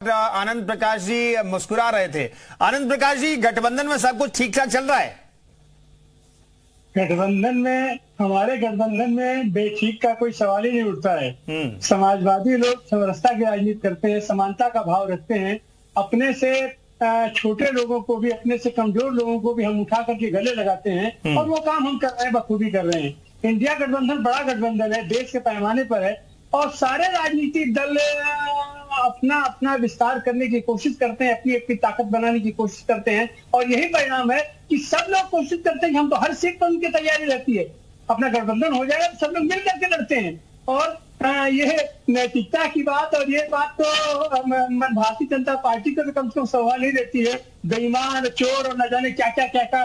आनंद प्रकाश जी मुस्कुरा रहे थे। आनंद प्रकाश जी, गठबंधन में सब कुछ ठीक ठाक चल रहा है? गठबंधन में, हमारे गठबंधन में बेठीक का कोई सवाल ही नहीं उठता है। समाजवादी लोग समरसता की राजनीति करते हैं, समानता का भाव रखते हैं। अपने से छोटे लोगों को भी, अपने से कमजोर लोगों को भी हम उठा करके गले लगाते हैं और वो काम हम कर रहे हैं, बखूबी कर रहे हैं। इंडिया गठबंधन बड़ा गठबंधन है, देश के पैमाने पर है और सारे राजनीतिक दल अपना अपना विस्तार करने की कोशिश करते हैं, अपनी अपनी ताकत बनाने की कोशिश करते हैं और यही परिणाम है कि सब लोग कोशिश करते हैं कि हम तो हर सीट पर उनकी तैयारी रहती है, अपना गठबंधन हो जाएगा तो सब लोग मिल करके लड़ते हैं। और यह नैतिकता की बात और ये बात तो भारतीय जनता पार्टी को तो कम से कम सवाल ही देती है। बेईमान, चोर और न जाने क्या क्या क्या क्या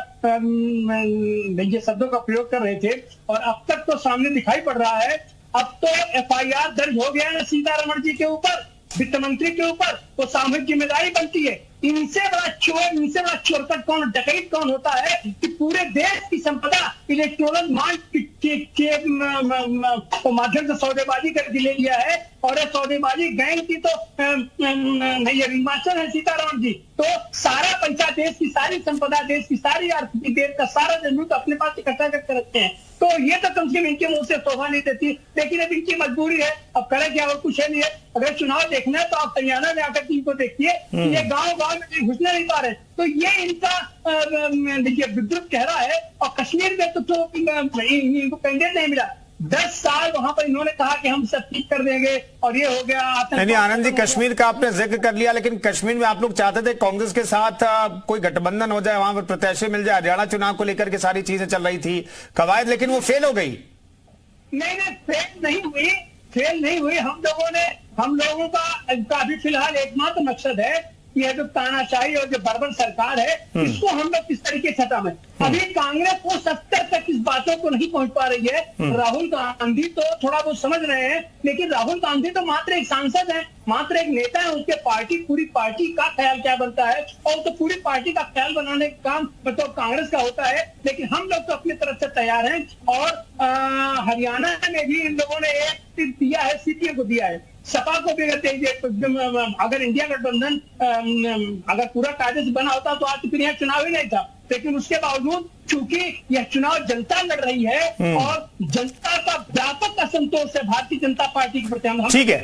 ये शब्दों का प्रयोग कर रहे थे और अब तक तो सामने दिखाई पड़ रहा है। अब तो एफआईआर दर्ज हो गया है सीतारमण जी के ऊपर, वित्त मंत्री के ऊपर, तो सामूहिक जिम्मेदारी बनती है। इनसे बड़ा चोर, इनसे बड़ा चोरकट कौन, डकैत कौन होता है कि पूरे देश की संपदा इलेक्ट्रॉनिक के माध्यम से सौदेबाजी करके ले लिया है और ये सौदेबाजी गैंग की तो हिमाचल है सीतारमण जी। तो सारा पैसा, देश की सारी संपदा, देश की सारी आर्थिक, देश का सारा जनून अपने पास इकट्ठा करके रखते हैं। तो ये तो कम से कम इनके मुंह से शोभा नहीं देती, लेकिन अब इनकी मजबूरी है। अब करे क्या, और कुछ है नहीं है। अगर चुनाव देखना है तो आप हरियाणा में आकर इनको देखिए, ये गांव में घुसने नहीं पा रहे। तो ये इनका विद्रुप चेहरा है। और कश्मीर में तो इनको कैंडिडेट नहीं मिला। 10 साल वहां पर इन्होंने कहा कि हम सब ठीक कर देंगे और ये हो गया। नहीं, आनंद जी, कश्मीर का आपने जिक्र कर लिया, लेकिन कश्मीर में आप लोग चाहते थे कांग्रेस के साथ कोई गठबंधन हो जाए, वहां पर प्रत्याशी मिल जाए। हरियाणा चुनाव को लेकर के सारी चीजें चल रही थी कवायद, लेकिन वो फेल हो गई। नहीं, फेल नहीं हुई, फेल नहीं हुई। हम लोगों का अभी फिलहाल एकमात्र मकसद है यह जो तानाशाही और जो बर्बर सरकार है, इसको हम लोग किस तरीके से हटाएं। अभी कांग्रेस वो 70 तक इस बातों को नहीं पहुंच पा रही है। राहुल गांधी तो थोड़ा बहुत समझ रहे हैं, लेकिन राहुल गांधी तो मात्र एक सांसद है, मात्र एक नेता है। उसके पार्टी, पूरी पार्टी का ख्याल क्या बनता है और तो पूरी पार्टी का ख्याल बनाने का काम तो कांग्रेस का होता है। लेकिन हम लोग तो अपनी तरफ से तैयार हैं और हरियाणा में भी इन लोगों ने एक सीट दिया है, सीपीएम को दिया है, सपा को भी। अगर इंडिया गठबंधन अगर पूरा कायदे से बना होता तो आज फिर यहाँ चुनाव ही नहीं था। लेकिन उसके बावजूद चूंकि यह चुनाव जनता लड़ रही है और जनता का व्यापक असंतोष है भारतीय जनता पार्टी के प्रति। ठीक है,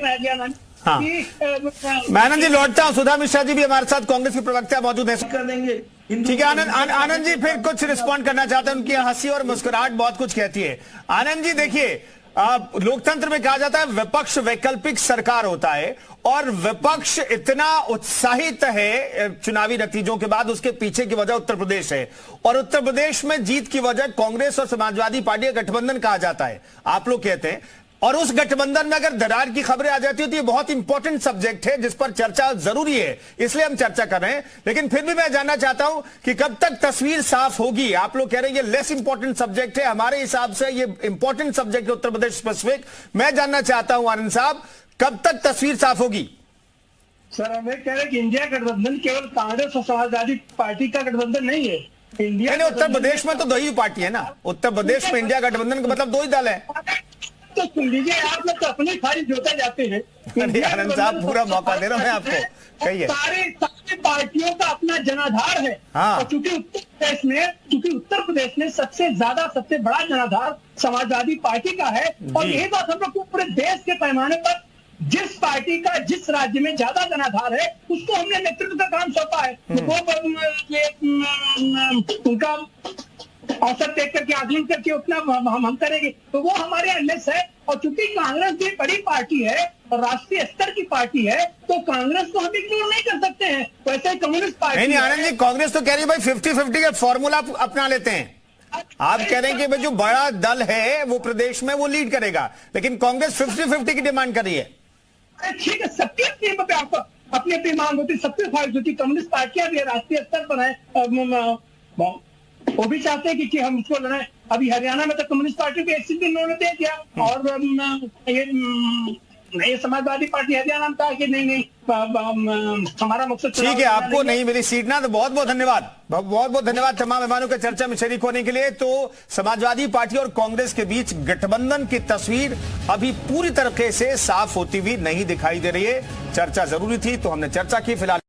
हाँ। मैं आनंद जी लौटता हूँ। सुधा मिश्रा जी भी हमारे साथ, कांग्रेस के प्रवक्ता मौजूद है, कर देंगे। ठीक है आनंद जी, फिर कुछ रिस्पॉन्ड करना चाहते हैं। उनकी हंसी और मुस्कुराहट बहुत कुछ कहती है। आनंद जी देखिए, लोकतंत्र में कहा जाता है विपक्ष वैकल्पिक सरकार होता है और विपक्ष इतना उत्साहित है चुनावी नतीजों के बाद, उसके पीछे की वजह उत्तर प्रदेश है और उत्तर प्रदेश में जीत की वजह कांग्रेस और समाजवादी पार्टी का गठबंधन कहा जाता है, आप लोग कहते हैं। और उस गठबंधन में अगर दरार की खबरें आ जाती है तो ये बहुत इंपॉर्टेंट सब्जेक्ट है जिस पर चर्चा जरूरी है, इसलिए हम चर्चा कर रहे हैं। लेकिन फिर भी मैं जानना चाहता हूं कि कब तक तस्वीर साफ होगी। आप लोग कह रहे हैं ये लेस इंपॉर्टेंट सब्जेक्ट है, हमारे हिसाब से ये इंपॉर्टेंट सब्जेक्ट है उत्तर प्रदेश स्पेसिफिक। मैं जानना चाहता हूं आनंद साहब, कब तक तस्वीर साफ होगी? सर, हमें कह रहे हैं कि इंडिया गठबंधन केवल कांग्रेस और समाजवादी पार्टी का गठबंधन नहीं है। इंडिया उत्तर प्रदेश में तो दो ही पार्टी है ना, उत्तर प्रदेश में इंडिया गठबंधन का मतलब दो ही दल है। तो सुन लीजिए, आप लोग तो अपनी खाली जोते जाते हैं। आनंद साहब, पूरा मौका दे रहा हूं मैं आपको, कहिए। सारी पार्टियों का अपना जनाधार है। हाँ। और चूंकि उत्तर प्रदेश में सबसे ज्यादा, सबसे बड़ा जनाधार समाजवादी पार्टी का है और यही बात हम लोग को पूरे देश के पैमाने पर जिस पार्टी का जिस राज्य में ज्यादा जनाधार है उसको हमने नेतृत्व का काम सौंपा है। उनका औसत देख करके, आकलन करके उतना हम करेंगे तो वो हमारे एनएस है। और चूंकि कांग्रेस भी बड़ी पार्टी है और राष्ट्रीय स्तर की पार्टी है तो कांग्रेस को हम इग्नोर नहीं कर सकते हैं। वैसे कम्युनिस्ट पार्टी नहीं आनंद जी, कांग्रेस तो कह रही है भाई 50-50 का फॉर्मूला अपना लेते हैं। आप कह रहे हैं कि भाई जो बड़ा दल है वो प्रदेश में वो लीड करेगा, लेकिन कांग्रेस 50-50 की डिमांड कर रही है। ठीक है, सबकी अपनी अपनी मांग होती, सबकी ख्वाहिश होती। कम्युनिस्ट पार्टियां भी राष्ट्रीय स्तर पर है, वो भी चाहते हैं कि हम इसको लड़ाएं। अभी हरियाणा में तो कम्युनिस्ट पार्टी की एक सीट इन्होंने दे दिया और ये नहीं, समाजवादी पार्टी हरियाणा में कहा कि नहीं हमारा मकसद। ठीक है, आपको नहीं मिली सीट ना, तो बहुत बहुत धन्यवाद, बहुत बहुत धन्यवाद तमाम मेहमानों के चर्चा में शरीक होने के लिए। तो समाजवादी पार्टी और कांग्रेस के बीच गठबंधन की तस्वीर अभी पूरी तरीके से साफ होती हुई नहीं दिखाई दे रही है। चर्चा जरूरी थी तो हमने चर्चा की। फिलहाल